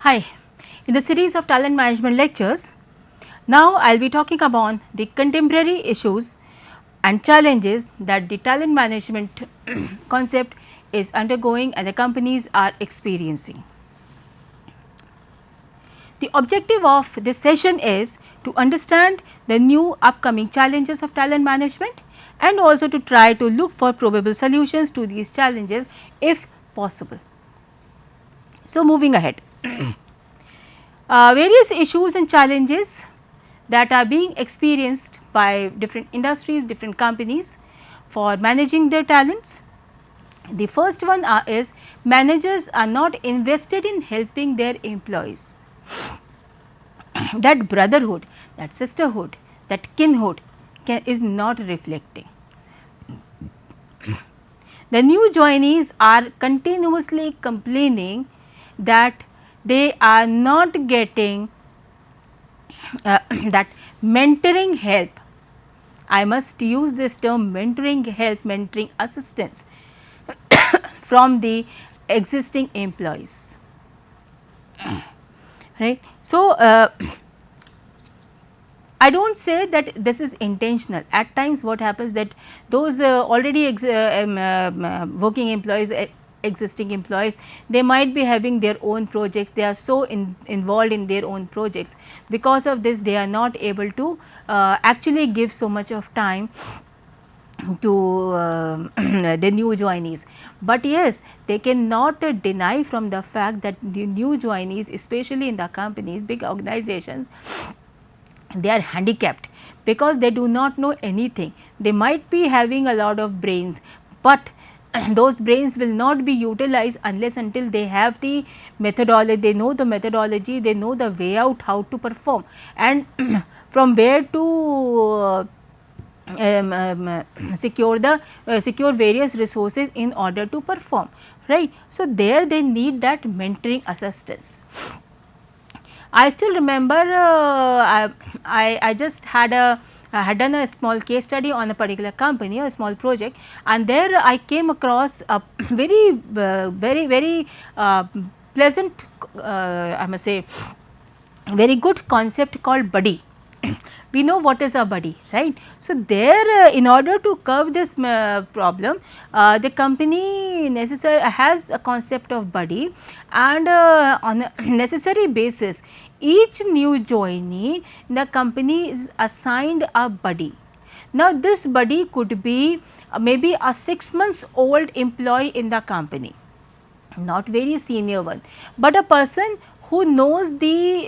Hi, in the series of talent management lectures, now I will be talking about the contemporary issues and challenges that the talent management concept is undergoing and the companies are experiencing. The objective of this session is to understand the new upcoming challenges of talent management and also to try to look for probable solutions to these challenges if possible. So, moving ahead. Various issues and challenges that are being experienced by different industries, different companies for managing their talents. The first one is managers are not invested in helping their employees. That brotherhood, that sisterhood, that kinhood is not reflecting. The new joinees are continuously complaining that they are not getting that mentoring help. I must use this term mentoring help, mentoring assistance from the existing employees, right. So, I do not say that this is intentional. At times what happens that those already working employees, existing employees, they might be having their own projects, they are so involved in their own projects. Because of this they are not able to actually give so much of time to the new joinees, but yes, they cannot deny from the fact that the new joinees, especially in the companies, big organizations, they are handicapped because they do not know anything. They might be having a lot of brains, but those brains will not be utilized unless until they have the methodology, they know the methodology, they know the way out how to perform and from where to secure various resources in order to perform, right. So, there they need that mentoring assistance. I still remember I just had done a small case study on a particular company, a small project, and there I came across a very pleasant, I must say, very good concept called buddy. We know what is a buddy, right. So, there in order to curb this problem, the company has a concept of buddy, and on a necessary basis each new joinee the company is assigned a buddy. Now, this buddy could be maybe a 6 months old employee in the company, not very senior one, but a person who knows the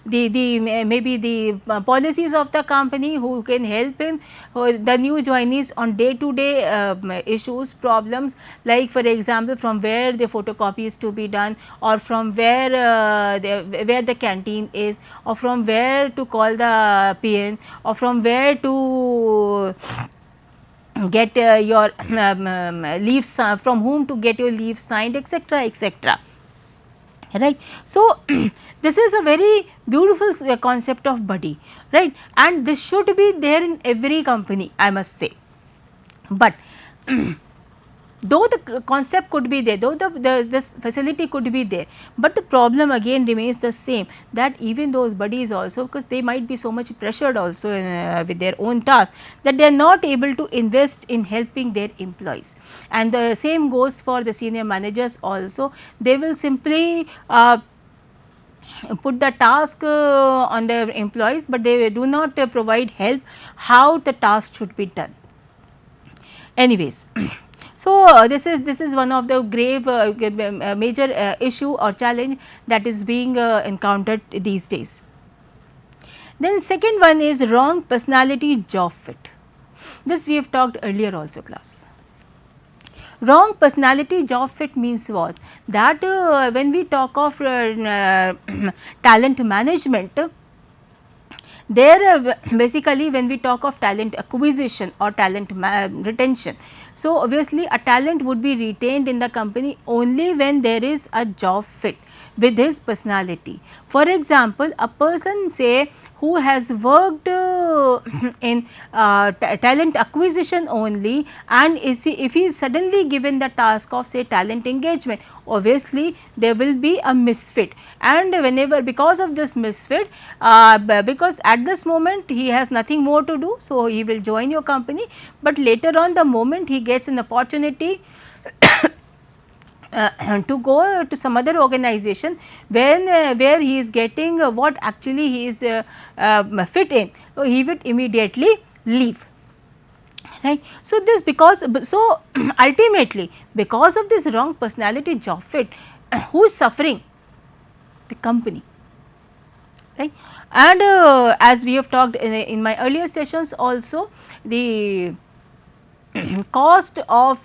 maybe the policies of the company, who can help him the new joinees on day to day issues, problems, like for example from where the photocopy is to be done, or from where the canteen is, or from where to call the PN, or from where to get your leaves, from whom to get your leave signed, etc., etc., right. So, this is a very beautiful concept of buddy, right, and this should be there in every company, I must say. But though the concept could be there, though this facility could be there, but the problem again remains the same, that even those buddies also, because they might be so much pressured also with their own task, that they are not able to invest in helping their employees. And the same goes for the senior managers also. They will simply put the task on their employees, but they do not provide help how the task should be done. Anyways, so this is one of the grave major issue or challenge that is being encountered these days. Then second one is wrong personality job fit. This we have talked earlier also, class. Wrong personality job fit means was that when we talk of talent management, there basically when we talk of talent acquisition or talent retention, So, obviously a talent would be retained in the company only when there is a job fit with his personality. For example, a person say who has worked in talent acquisition only, and if he is suddenly given the task of say talent engagement, obviously there will be a misfit, and whenever because of this misfit, because at this moment he has nothing more to do, so he will join your company, but later on the moment he gets an opportunity to go to some other organization when where he is getting what actually he is fit in, so he would immediately leave, right. So, this because so ultimately because of this wrong personality job fit, who is suffering? The company, right. And as we have talked in my earlier sessions also, the cost of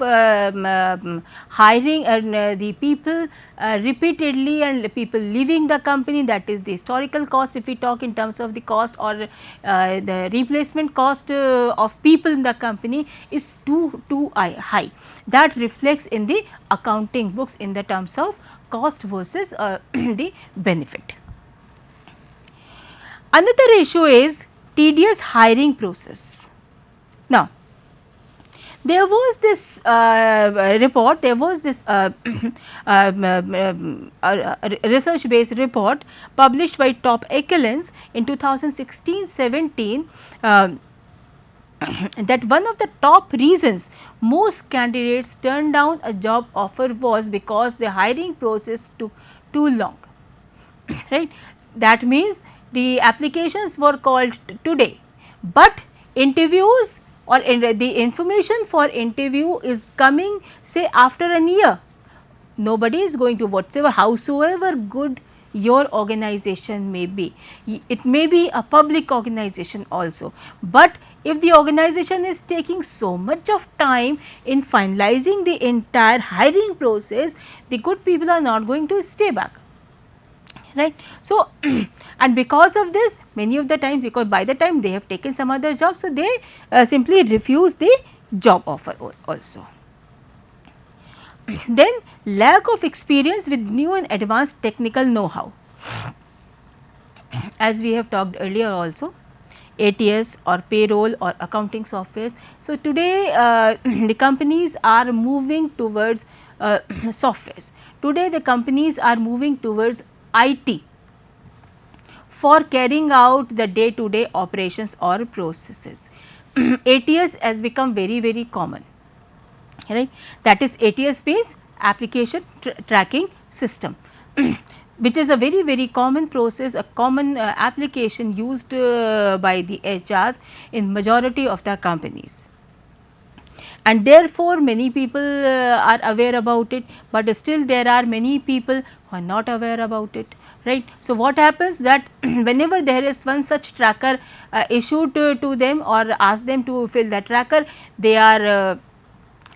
hiring the people repeatedly and people leaving the company, that is the historical cost if we talk in terms of the cost, or the replacement cost of people in the company is too high. That reflects in the accounting books in the terms of cost versus the benefit. Another issue is tedious hiring process. Now, there was this report, there was this research based report published by Top Excellence in 2016-17 that one of the top reasons most candidates turned down a job offer was because the hiring process took too long, right. That means the applications were called today, but interviews or the information for interview is coming say after a year. Nobody is going to, whatsoever howsoever good your organization may be, it may be a public organization also, but if the organization is taking so much of time in finalizing the entire hiring process, the good people are not going to stay back, right. So, and because of this many of the times, because by the time they have taken some other job, so they simply refuse the job offer also. Then lack of experience with new and advanced technical know-how. As we have talked earlier also, ATS or payroll or accounting software. So, today the companies are moving towards softwares. Today the companies are moving towards IT for carrying out the day to day operations or processes. ATS has become very common, right. That is ATS means application tracking system which is a very common process, a common application used by the HRs in majority of the companies. And therefore, many people are aware about it, but still there are many people who are not aware about it, right. So, what happens that whenever there is one such tracker issued to them or ask them to fill that tracker, they are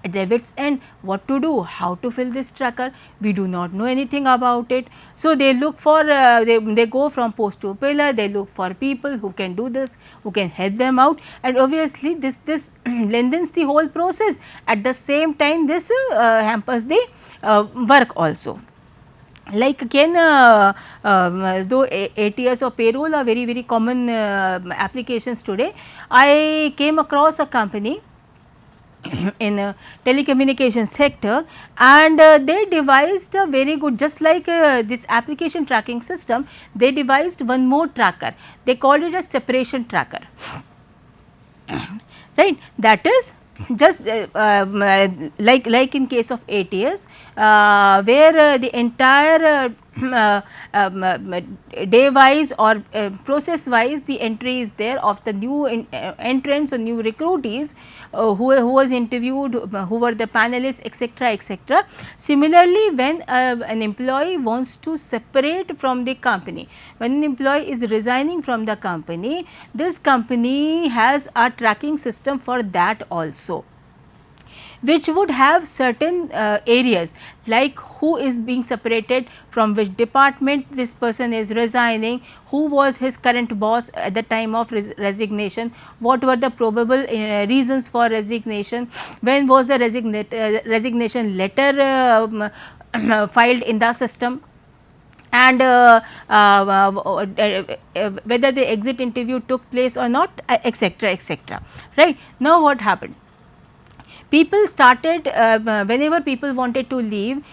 at their wits end what to do, how to fill this tracker, we do not know anything about it. So, they look for they go from post to pillar, they look for people who can do this, who can help them out, and obviously this lengthens the whole process. At the same time this hampers the work also. Like again though ATS or payroll are very common applications today, I came across a company in telecommunication sector, and they devised a very good, just like this application tracking system, they devised one more tracker, they called it a separation tracker, right. That is just like in case of ATS where the entire day wise or process wise the entry is there of the new entrants or new recruitees who was interviewed, who were the panelists, etc., etc. Similarly, when an employee wants to separate from the company, when an employee is resigning from the company, this company has a tracking system for that also. which would have certain areas like who is being separated from which department this person is resigning, who was his current boss at the time of resignation, what were the probable reasons for resignation, when was the resignation letter filed in the system, and whether the exit interview took place or not, etc., etc. Right. Now, what happened? People started whenever people wanted to leave,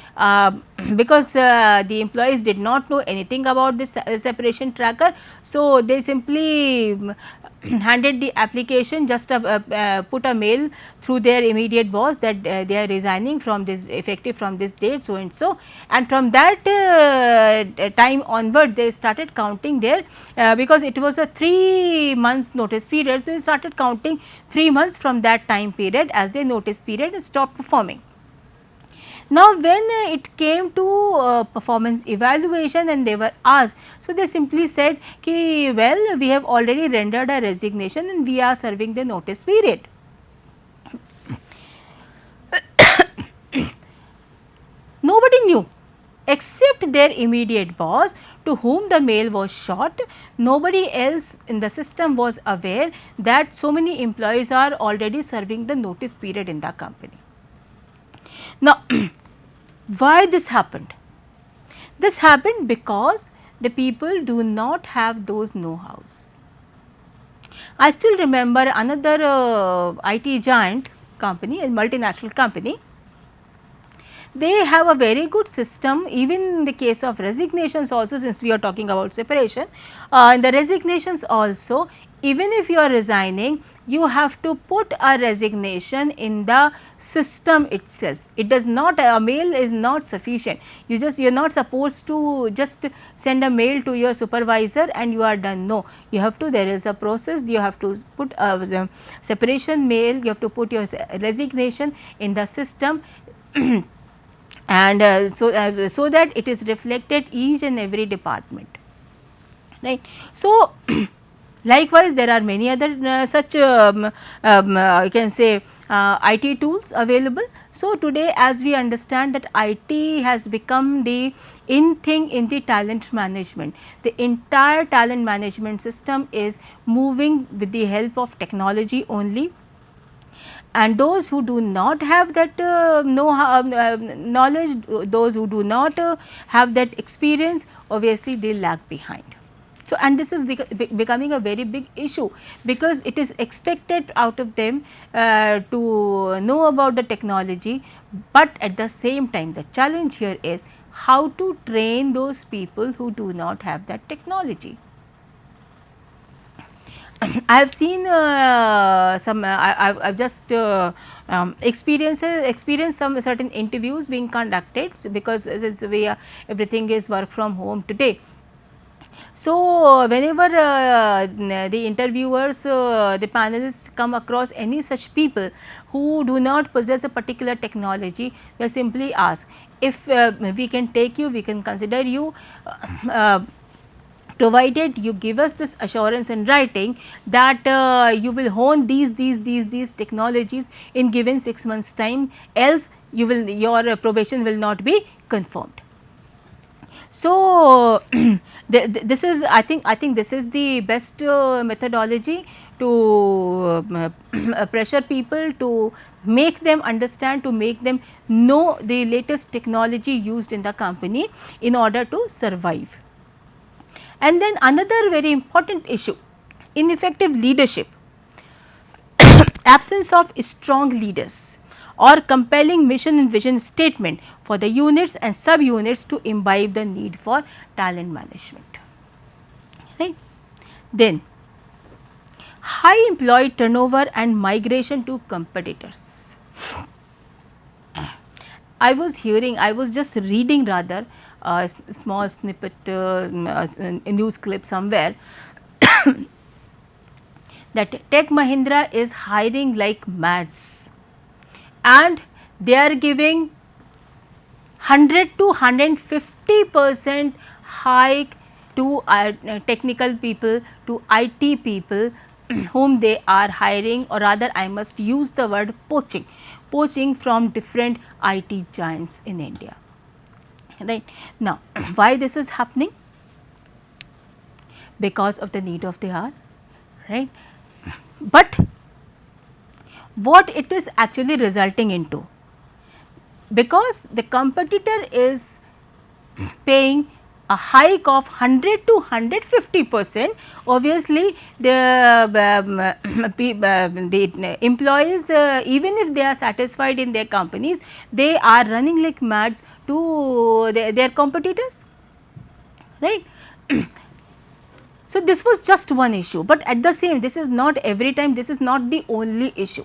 because the employees did not know anything about this separation tracker. So, they simply handed the application, just put a mail through their immediate boss that they are resigning from this, effective from this date so and so, and from that time onward they started counting their, because it was a 3 months notice period, they started counting 3 months from that time period as their notice period and stopped performing. Now, when it came to performance evaluation and they were asked, so they simply said ki, well, we have already rendered a resignation and we are serving the notice period. Nobody knew except their immediate boss to whom the mail was shot. Nobody else in the system was aware that so many employees are already serving the notice period in the company. Now, why this happened? This happened because the people do not have those know-hows. I still remember another IT giant company, a multinational company. They have a very good system, even in the case of resignations also, since we are talking about separation. In the resignations also, even if you are resigning, you have to put a resignation in the system itself. It does not, a mail is not sufficient. You are not supposed to just send a mail to your supervisor and you are done. No, you have to, there is a process, you have to put a separation mail, you have to put your resignation in the system and so that it is reflected each and every department, right. So, likewise there are many other such you can say IT tools available. So, today as we understand that IT has become the in thing in the talent management, the entire talent management system is moving with the help of technology only. And those who do not have that knowledge, those who do not have that experience, obviously they lag behind. So, and this is becoming a very big issue, because it is expected out of them to know about the technology, but at the same time the challenge here is how to train those people who do not have that technology. I have seen some, I have just experienced some certain interviews being conducted, because since everything is work from home today. So, whenever the interviewers, the panelists come across any such people who do not possess a particular technology, they simply ask, if we can take you, we can consider you, provided you give us this assurance in writing that you will hone these technologies in given 6 months time, else you will, your probation will not be confirmed. So, this is, I think this is the best methodology to pressure people, to make them understand, to make them know the latest technology used in the company in order to survive. And then another very important issue, ineffective leadership, absence of strong leaders or compelling mission and vision statement for the units and subunits to imbibe the need for talent management, right. Then high employee turnover and migration to competitors. I was just reading rather a small snippet, a news clip somewhere that Tech Mahindra is hiring like mads, and they are giving 100 to 150% hike to technical people, to IT people whom they are hiring, or rather I must use the word poaching. poaching from different IT giants in India. Right. Now, why this is happening? Because of the need of the hour, right. But what it is actually resulting into, because the competitor is paying a hike of 100 to 150%, obviously the employees, even if they are satisfied in their companies, they are running like mads to their competitors, right. So, this was just one issue, but at the same, this is not every time, this is not the only issue.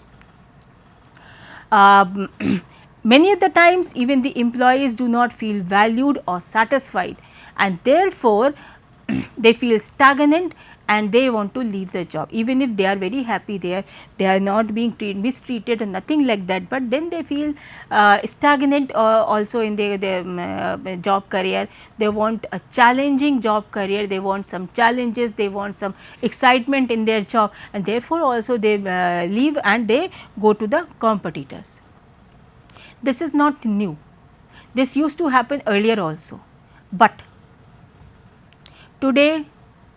Many of the times even the employees do not feel valued or satisfied, and therefore, they feel stagnant and they want to leave the job, even if they are very happy there, they are not being mistreated or nothing like that, but then they feel stagnant also in their job career. They want a challenging job career, they want some challenges, they want some excitement in their job, and therefore, also they leave and they go to the competitors. This is not new, this used to happen earlier also, but today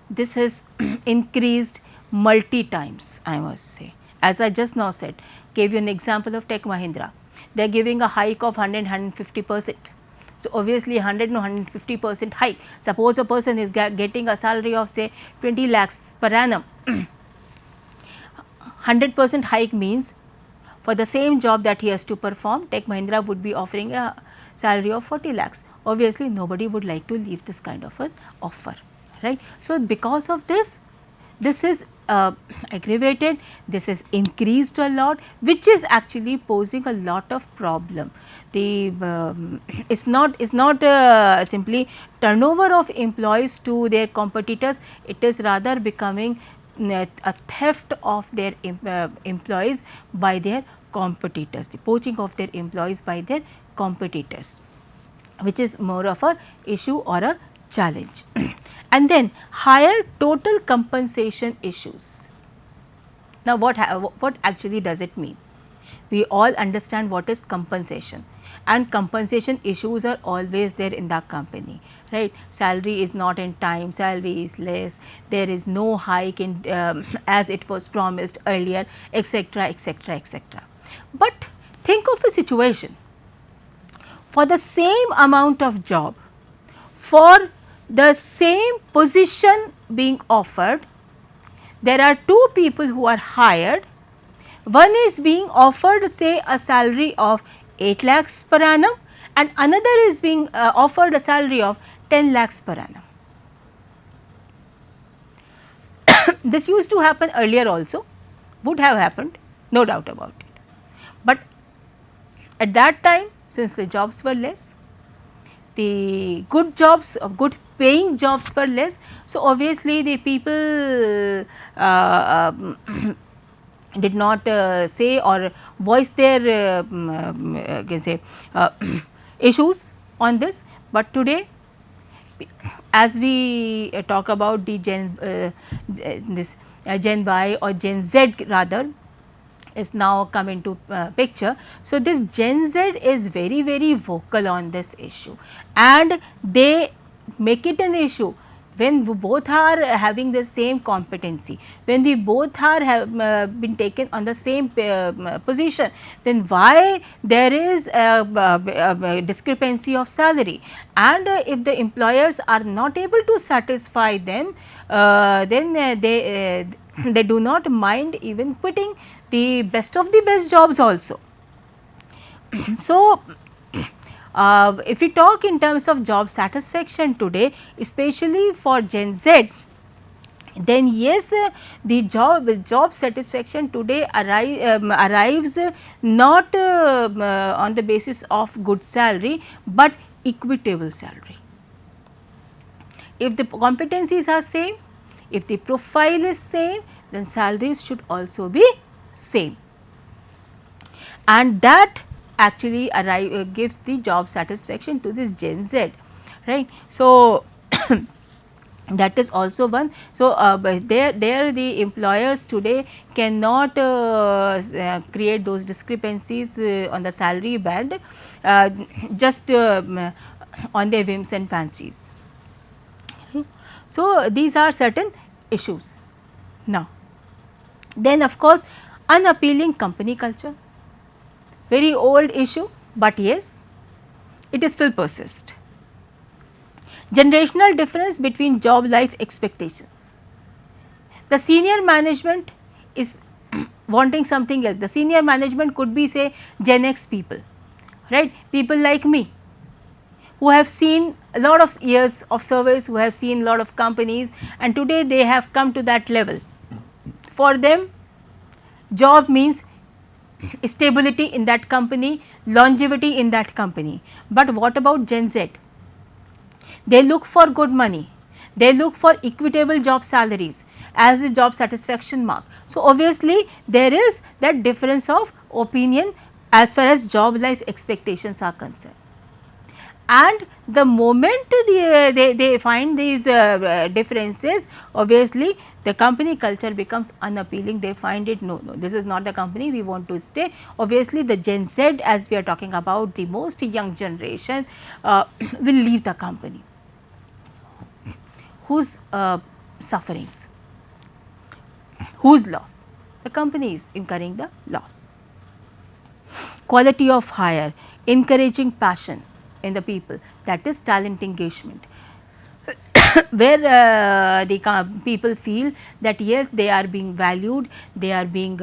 this has increased multi times, I must say. As I just now said, gave you an example of Tech Mahindra, they are giving a hike of 150%. So, obviously 100 to 150% hike. Suppose a person is getting a salary of say 20 lakhs per annum, 100% hike means for the same job that he has to perform, Tech Mahindra would be offering a salary of 40 lakhs. Obviously, nobody would like to leave this kind of an offer, right. So, because of this, this is aggravated, this is increased a lot, which is actually posing a lot of problem. The it's not simply turnover of employees to their competitors, it is rather becoming a theft of their employees by their competitors, the poaching of their employees by their competitors, which is more of a issue or a challenge. And then higher total compensation issues. Now, what actually does it mean? We all understand what is compensation, and compensation issues are always there in the company, right. Salary is not in time, salary is less, there is no hike in as it was promised earlier, etc., etc., etc. But think of a situation, for the same amount of job, for the same position being offered, there are two people who are hired. One is being offered say a salary of 8 lakhs per annum, and another is being offered a salary of 10 lakhs per annum. This used to happen earlier also, would have happened, no doubt about it. But at that time, since the jobs were less, the good jobs, good paying jobs were less, so obviously the people did not say or voice their can say issues on this. But today, as we talk about the Gen Y or Gen Z rather is now come into picture. So, this Gen Z is very vocal on this issue, and they make it an issue when we both are having the same competency, when we both are have been taken on the same position, then why there is a discrepancy of salary, and if the employers are not able to satisfy them, then they do not mind even quitting the best of the best jobs also. So, if we talk in terms of job satisfaction today, especially for Gen Z, then yes, the job satisfaction today arrives not on the basis of good salary, but equitable salary. If the competencies are same, if the profile is same, then salaries should also be same, and that actually gives the job satisfaction to this Gen Z, right. So, That is also one. So, but there the employers today cannot create those discrepancies on the salary band uh, just on their whims and fancies. So, these are certain issues. Now, then of course, unappealing company culture, very old issue, but yes, it is still persist. Generational difference between job life expectations. The senior management is wanting something else. The senior management could be, say, Gen X people, right, people like me who have seen a lot of years of service, who have seen a lot of companies, and today they have come to that level. For them, job means stability in that company, longevity in that company. But what about Gen Z? They look for good money, they look for equitable job salaries as the job satisfaction mark. So, obviously, there is that difference of opinion as far as job life expectations are concerned. And the moment they find these differences, obviously the company culture becomes unappealing. They find it, no, this is not the company we want to stay. Obviously, the Gen Z, as we are talking about the most young generation, will leave the company. Whose sufferings, whose loss? The company is incurring the loss. Quality of hire, encouraging passion in the people, that is talent engagement, where the people feel that yes, they are being valued, they are being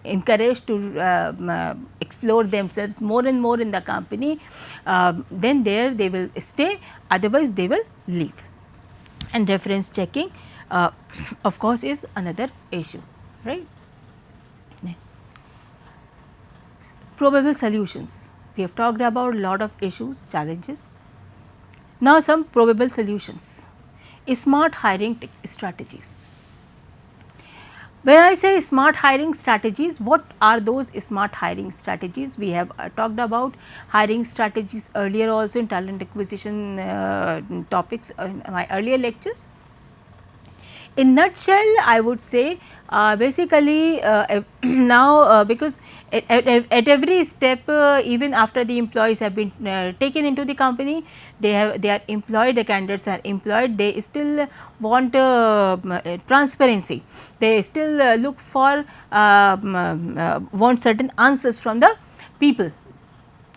encouraged to explore themselves more and more in the company, then there they will stay, otherwise they will leave. And reference checking of course is another issue, right. Probable solutions. We have talked about a lot of issues, challenges. Now, some probable solutions. Smart hiring strategies. When I say smart hiring strategies, what are those smart hiring strategies? We have talked about hiring strategies earlier also in talent acquisition topics in my earlier lectures. In nutshell, I would say basically now because at every step, even after the employees have been taken into the company, they are employed, the candidates are employed, they still want transparency, they still look for want certain answers from the people,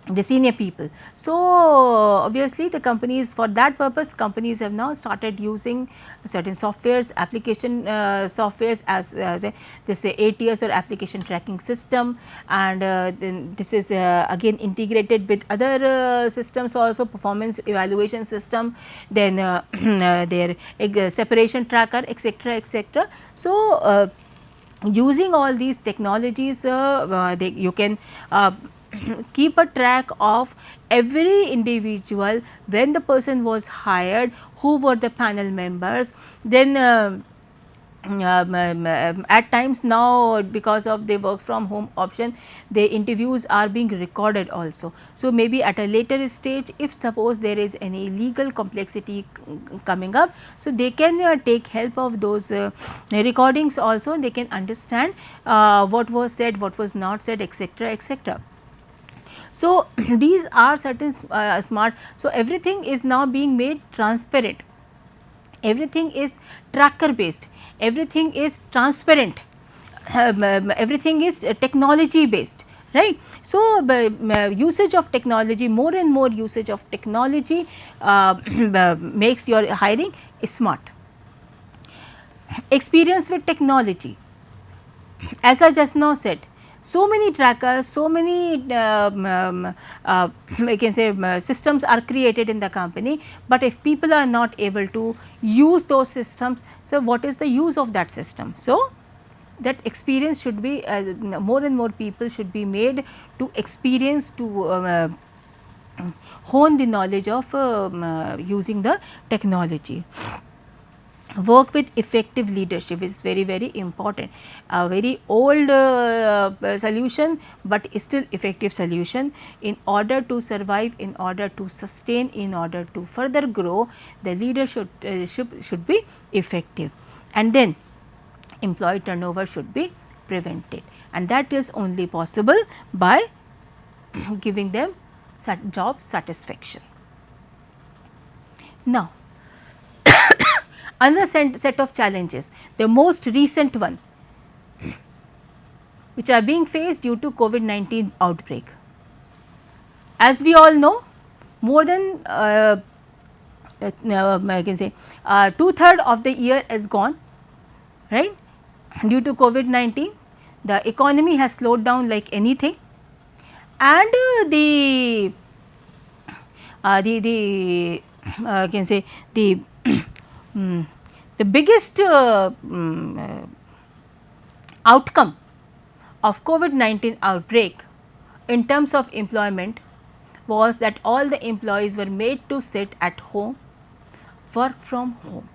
the senior people. So, obviously, the companies, for that purpose, companies have now started using certain softwares, application softwares as this ATS or application tracking system, and then this is again integrated with other systems also, performance evaluation system, then their separation tracker, etc., etc. So, using all these technologies, you can keep a track of every individual, when the person was hired, who were the panel members, then at times now, because of the work from home option, the interviews are being recorded also. So, maybe at a later stage, if suppose there is any legal complexity coming up, so they can take help of those recordings also, they can understand what was said, what was not said, etc., etc. So, these are certain smart. So, everything is now being made transparent, everything is tracker based, everything is transparent, everything is technology based, right. So, usage of technology, more and more usage of technology makes your hiring smart. Experience with technology, as I just now said, so many trackers, so many I can say systems are created in the company, but if people are not able to use those systems, so what is the use of that system? So, that experience should be more and more people should be made to experience, to hone the knowledge of using the technology. work with effective leadership is very, very important. A very old solution, but still effective solution. In order to survive, in order to sustain, in order to further grow, the leadership should be effective, and then employee turnover should be prevented, and that is only possible by giving them job satisfaction. Now, another set of challenges, the most recent one, which are being faced due to COVID-19 outbreak. As we all know, more than I can say 2/3 of the year is gone, right, due to COVID-19. The economy has slowed down like anything, and I can say the the biggest outcome of COVID-19 outbreak in terms of employment was that all the employees were made to sit at home, work from home.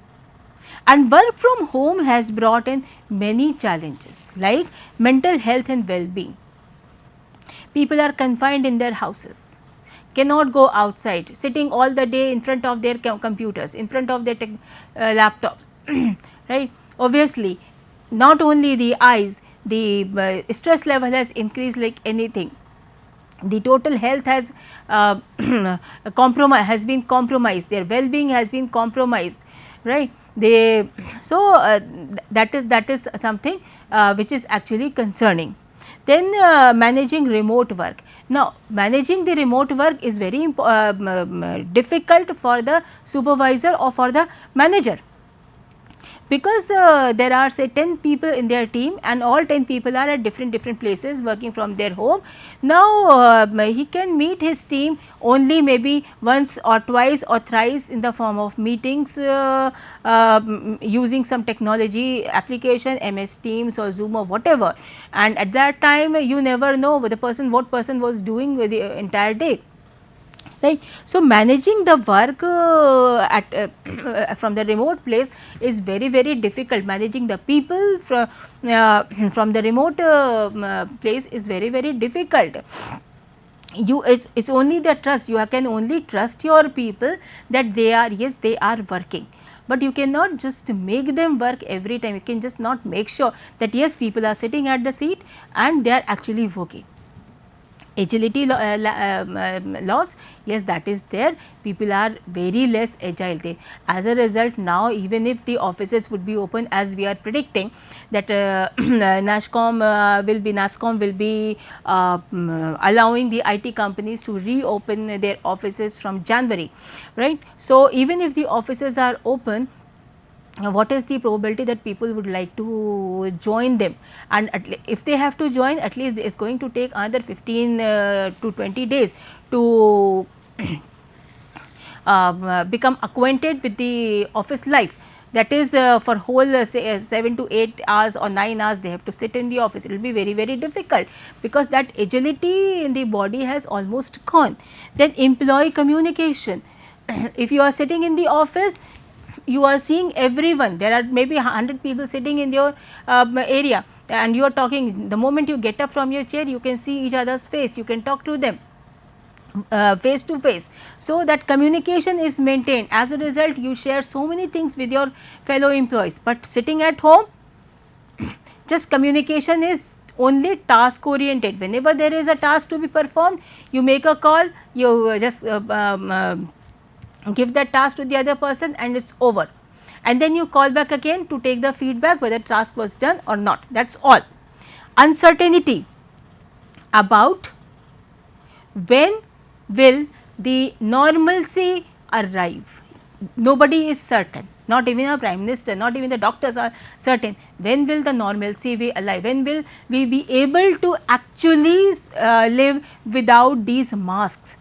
And work from home has brought in many challenges like mental health and well-being. People are confined in their houses, cannot go outside, sitting all the day in front of their computers, in front of their laptops, right. Obviously, not only the eyes, the stress level has increased like anything. The total health has has been compromised, their well-being has been compromised, right. They that is something which is actually concerning. Then managing remote work. Now, managing the remote work is very difficult for the supervisor or for the manager, because there are say 10 people in their team and all 10 people are at different places working from their home. Now, he can meet his team only maybe once or twice or thrice in the form of meetings using some technology application, MS Teams or Zoom or whatever, and at that time you never know what person was doing with the entire day, right. So, managing the work from the remote place is very, very difficult. Managing the people from the remote place is very, very difficult. It's only the trust, you can only trust your people that they are, yes, they are working, but you cannot just make them work every time. You can just not make sure that yes, people are sitting at the seat and they are actually working. Agility loss, yes, that is there. People are very less agile there. As a result, now even if the offices would be open, as we are predicting that NASSCOM will be allowing the IT companies to reopen their offices from January, right. So, even if the offices are open, what is the probability that people would like to join them, and if they have to join, at least it is going to take another 15 to 20 days to become acquainted with the office life. That is for whole say 7 to 8 hours or 9 hours they have to sit in the office. It will be very, very difficult, because that agility in the body has almost gone. Then employee communication. If you are sitting in the office, you are seeing everyone, there are maybe 100 people sitting in your area and you are talking. The moment you get up from your chair, you can see each other's face, you can talk to them face to face. So, that communication is maintained. As a result, you share so many things with your fellow employees, but sitting at home, just communication is only task oriented. Whenever there is a task to be performed, you make a call, you just give that task to the other person and it is over, and then you call back again to take the feedback whether task was done or not, that is all. Uncertainty about when will the normalcy arrive. Nobody is certain, not even a prime minister, not even the doctors are certain when will the normalcy be alive, when will we be able to actually live without these masks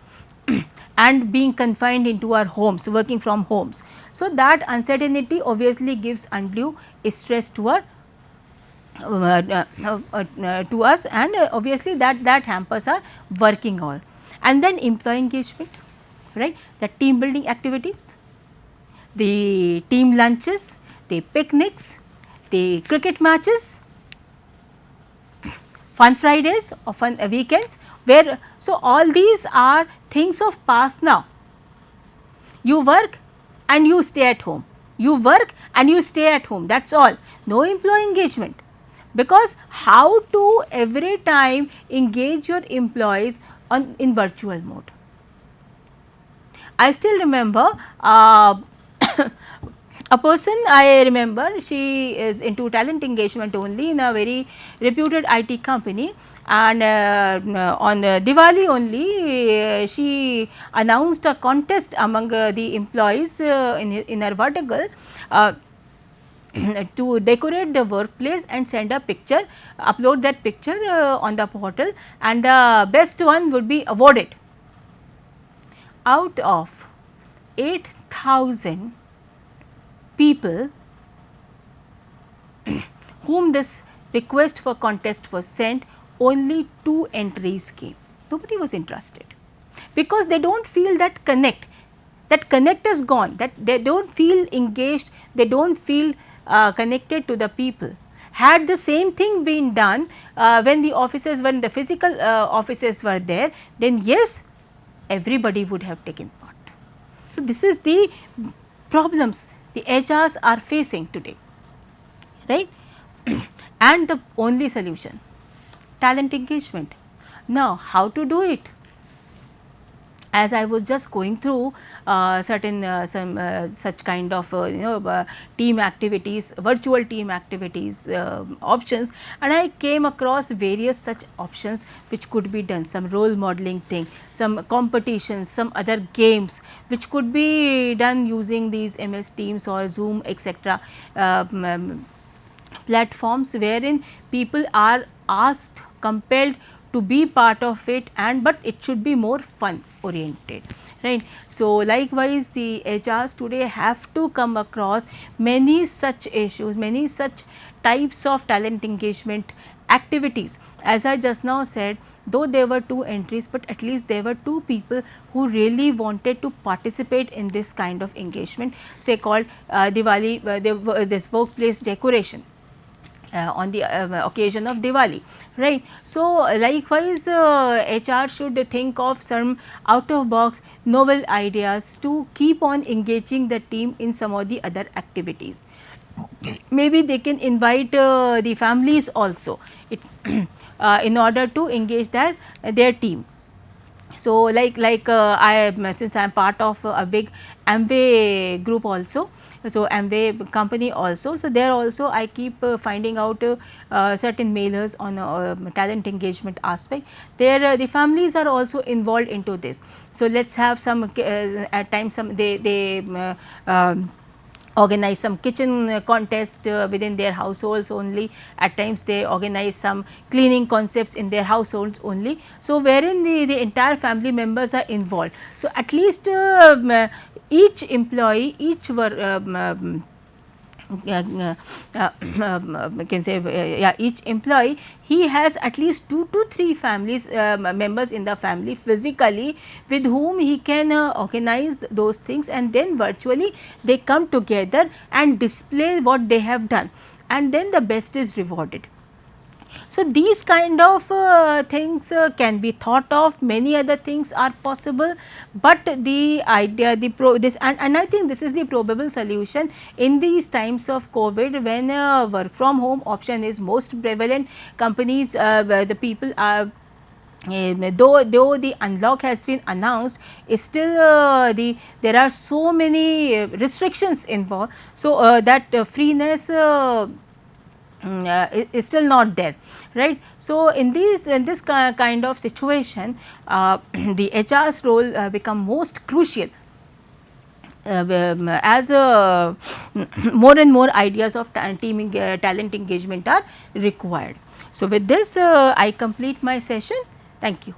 and being confined into our homes, working from homes. So, that uncertainty obviously gives undue stress to our to us, and obviously that hampers our working all. And then employee engagement, right, the team building activities, the team lunches, the picnics, the cricket matches, fun Fridays or fun weekends, where so all these are things of past now. You work and you stay at home, you work and you stay at home, that is all, no employee engagement, because how to every time engage your employees in virtual mode. I still remember a person, I remember, she is into talent engagement only in a very reputed IT company, and on Diwali only she announced a contest among the employees in her vertical to decorate the workplace and send a picture, upload that picture on the portal, and the best one would be awarded. Out of 8,000 people whom this request for contest was sent, only 2 entries came. Nobody was interested, because they do not feel that connect. That connect is gone, that they do not feel engaged, they do not feel connected to the people. Had the same thing been done when the offices, when the physical offices were there, then yes, everybody would have taken part. So, this is the problems the HRs are facing today, right? And the only solution, talent engagement. Now, how to do it? As I was just going through certain such kind of team activities, virtual team activities options, and I came across various such options which could be done, some role modeling thing, some competitions, some other games which could be done using these MS Teams or Zoom, etc. Platforms wherein people are asked, compelled to be part of it, and but it should be more fun oriented, right. So, likewise the HRs today have to come across many such issues, many such types of talent engagement activities. As I just now said, though there were 2 entries, but at least there were 2 people who really wanted to participate in this kind of engagement, say called Diwali, this workplace decoration. On the occasion of Diwali, right. So, likewise HR should think of some out of box novel ideas to keep on engaging the team in some of the other activities. Maybe they can invite the families also in order to engage their team. So, like I since I am part of a big Amway group also, so Amway company also, so there also I keep finding out certain mailers on talent engagement aspect. There the families are also involved into this. So, let us have some at times some they organize some kitchen contest within their households only, at times they organize some cleaning concepts in their households only. So, wherein the entire family members are involved. So, at least each employee, each can say each employee, he has at least 2 to 3 families members in the family physically with whom he can organize those things, and then virtually they come together and display what they have done, and then the best is rewarded. So, these kind of things can be thought of, many other things are possible, but the idea and I think this is the probable solution in these times of COVID, when work from home option is most prevalent. Companies, the people are though the unlock has been announced, still there are so many restrictions involved. So, that freeness is still not there, right. So, in this kind of situation the HR's role become most crucial as more and more ideas of talent engagement are required. So, with this I complete my session. Thank you.